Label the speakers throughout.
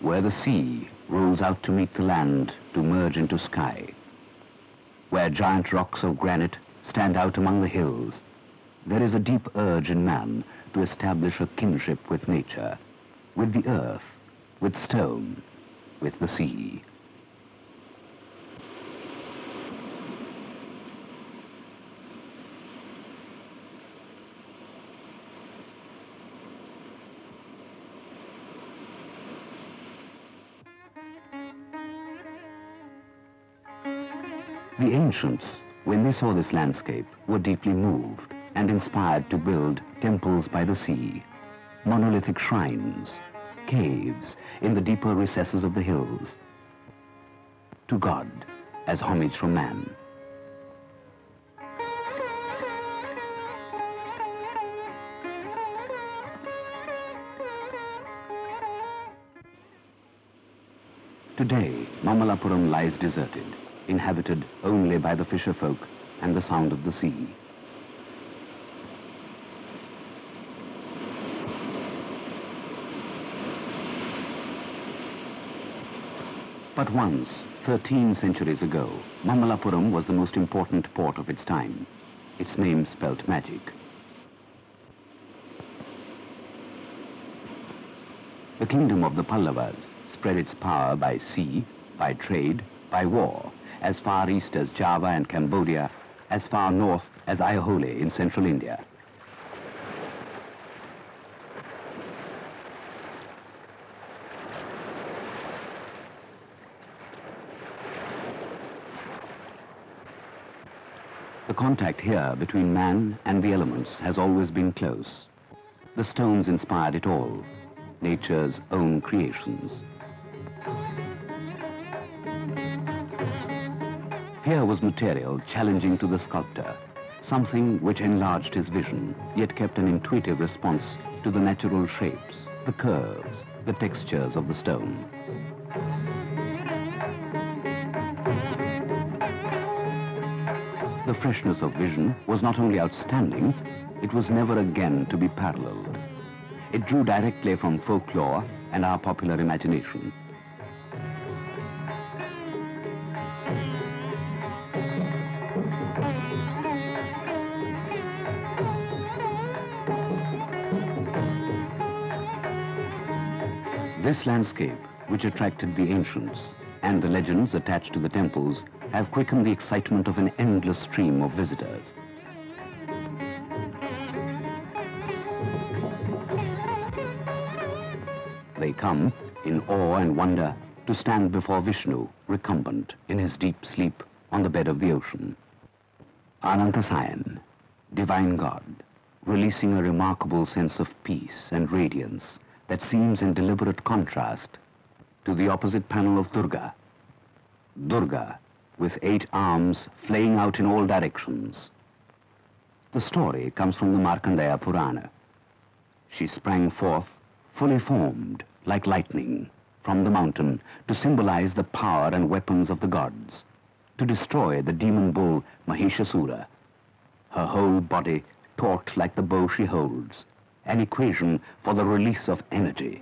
Speaker 1: where the sea rolls out to meet the land to merge into sky, where giant rocks of granite stand out among the hills, there is a deep urge in man to establish a kinship with nature, with the earth, with stone, with the sea. The ancients, when they saw this landscape, were deeply moved and inspired to build temples by the sea, monolithic shrines, caves in the deeper recesses of the hills, to God as homage from man. Today, Mamallapuram lies deserted, inhabited only by the fisher folk and the sound of the sea. But once, 13 centuries ago, Mamallapuram was the most important port of its time. Its name spelt magic. The kingdom of the Pallavas spread its power by sea, by trade, by war, as far east as Java and Cambodia, as far north as Ayahole in central India. The contact here between man and the elements has always been close. The stones inspired it all, nature's own creations. Here was material challenging to the sculptor, something which enlarged his vision, yet kept an intuitive response to the natural shapes, the curves, the textures of the stone. The freshness of vision was not only outstanding, it was never again to be paralleled. It drew directly from folklore and our popular imagination. This landscape, which attracted the ancients, and the legends attached to the temples, have quickened the excitement of an endless stream of visitors. They come, in awe and wonder, to stand before Vishnu, recumbent in his deep sleep on the bed of the ocean. Anantasayan, divine God, releasing a remarkable sense of peace and radiance that seems in deliberate contrast to the opposite panel of Durga. Durga, with 8 arms flaying out in all directions. The story comes from the Markandeya Purana. She sprang forth, fully formed, like lightning, from the mountain to symbolize the power and weapons of the gods, to destroy the demon bull Mahishasura. Her whole body taut like the bow she holds, an equation for the release of energy.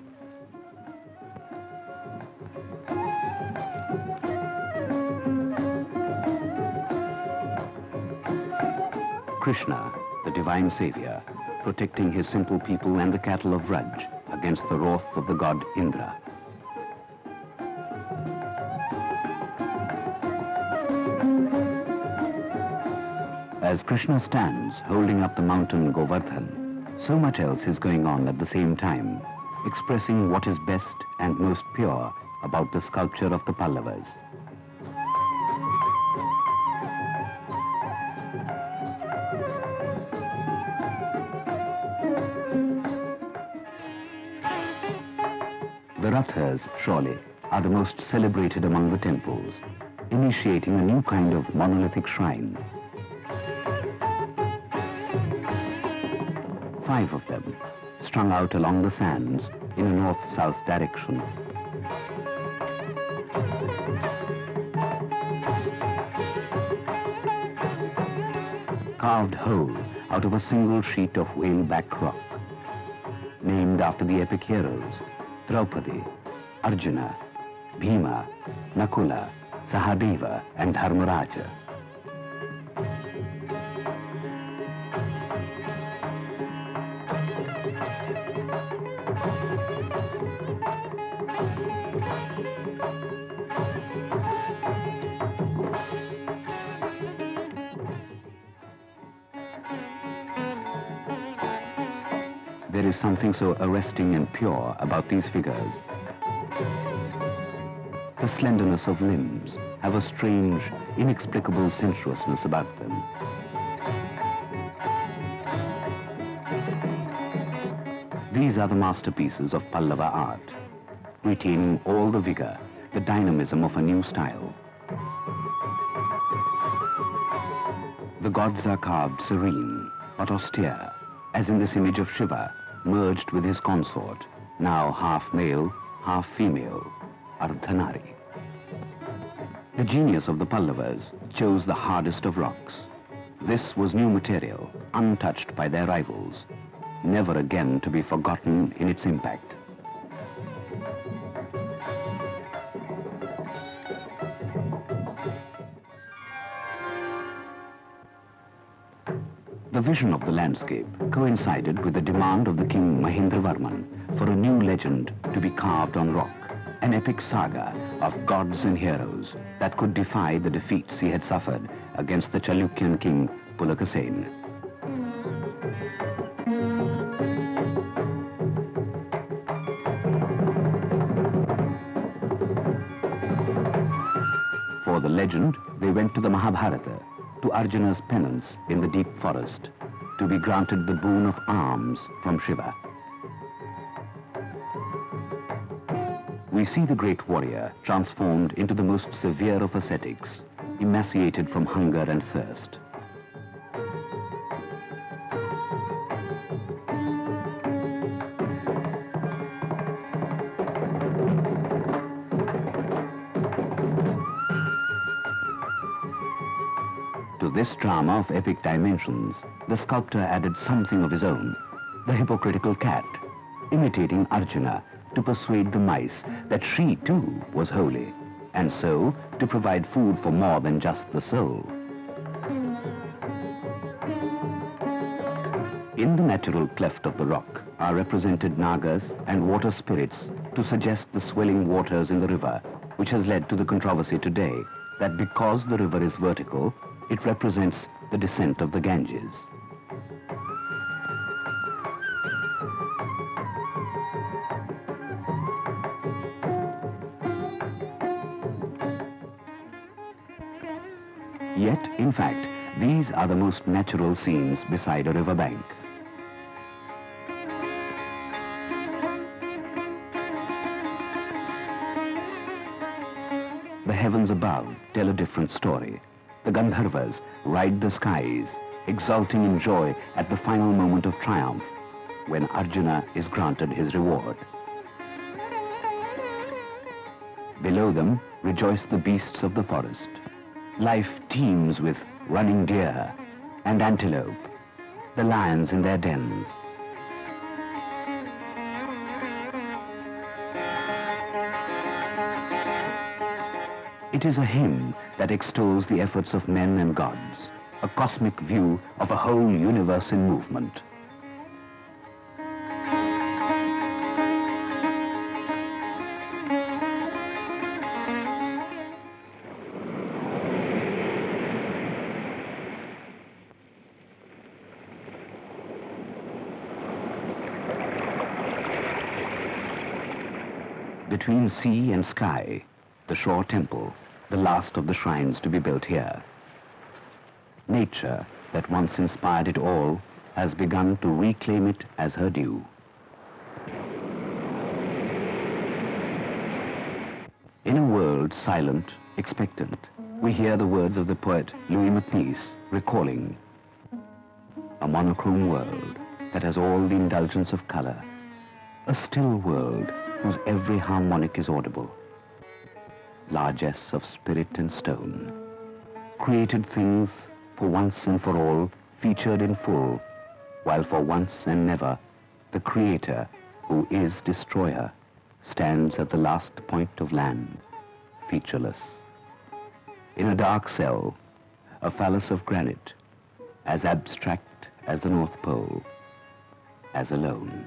Speaker 1: Krishna, the divine savior, protecting his simple people and the cattle of Vraj against the wrath of the god Indra. As Krishna stands holding up the mountain Govardhan, so much else is going on at the same time, expressing what is best and most pure about the sculpture of the Pallavas. The Rathas, surely, are the most celebrated among the temples, initiating a new kind of monolithic shrine. 5 of them, strung out along the sands in a north-south direction. Carved whole out of a single sheet of whale-back rock, named after the epic heroes Draupadi, Arjuna, Bhima, Nakula, Sahadeva and Dharmaraja. There is something so arresting and pure about these figures. The slenderness of limbs have a strange, inexplicable sensuousness about them. These are the masterpieces of Pallava art, retaining all the vigor, the dynamism of a new style. The gods are carved serene, but austere, as in this image of Shiva, merged with his consort, now half male, half female, Ardhanari. The genius of the Pallavas chose the hardest of rocks. This was new material, untouched by their rivals, never again to be forgotten in its impact. The vision of the landscape coincided with the demand of the king Mahendravarman for a new legend to be carved on rock, an epic saga of gods and heroes that could defy the defeats he had suffered against the Chalukyan king Pulakasen. For the legend, they went to the Mahabharata, to Arjuna's penance in the deep forest, to be granted the boon of arms from Shiva. We see the great warrior transformed into the most severe of ascetics, emaciated from hunger and thirst. To this drama of epic dimensions, the sculptor added something of his own, the hypocritical cat, imitating Arjuna to persuade the mice that she too was holy, and so to provide food for more than just the soul. In the natural cleft of the rock are represented Nagas and water spirits to suggest the swelling waters in the river, which has led to the controversy today that because the river is vertical, it represents the descent of the Ganges. Yet, in fact, these are the most natural scenes beside a riverbank. The heavens above tell a different story. The Gandharvas ride the skies, exulting in joy at the final moment of triumph, when Arjuna is granted his reward. Below them rejoice the beasts of the forest. Life teems with running deer and antelope, the lions in their dens. It is a hymn that extols the efforts of men and gods, a cosmic view of a whole universe in movement. Between sea and sky, the shore temple, the last of the shrines to be built here. Nature, that once inspired it all, has begun to reclaim it as her due. In a world silent, expectant, we hear the words of the poet Louis Matisse recalling a monochrome world that has all the indulgence of color, a still world whose every harmonic is audible, largesse of spirit and stone, created things for once and for all featured in full, while for once and never the Creator, who is destroyer, stands at the last point of land, featureless. In a dark cell, a phallus of granite, as abstract as the North Pole, as alone.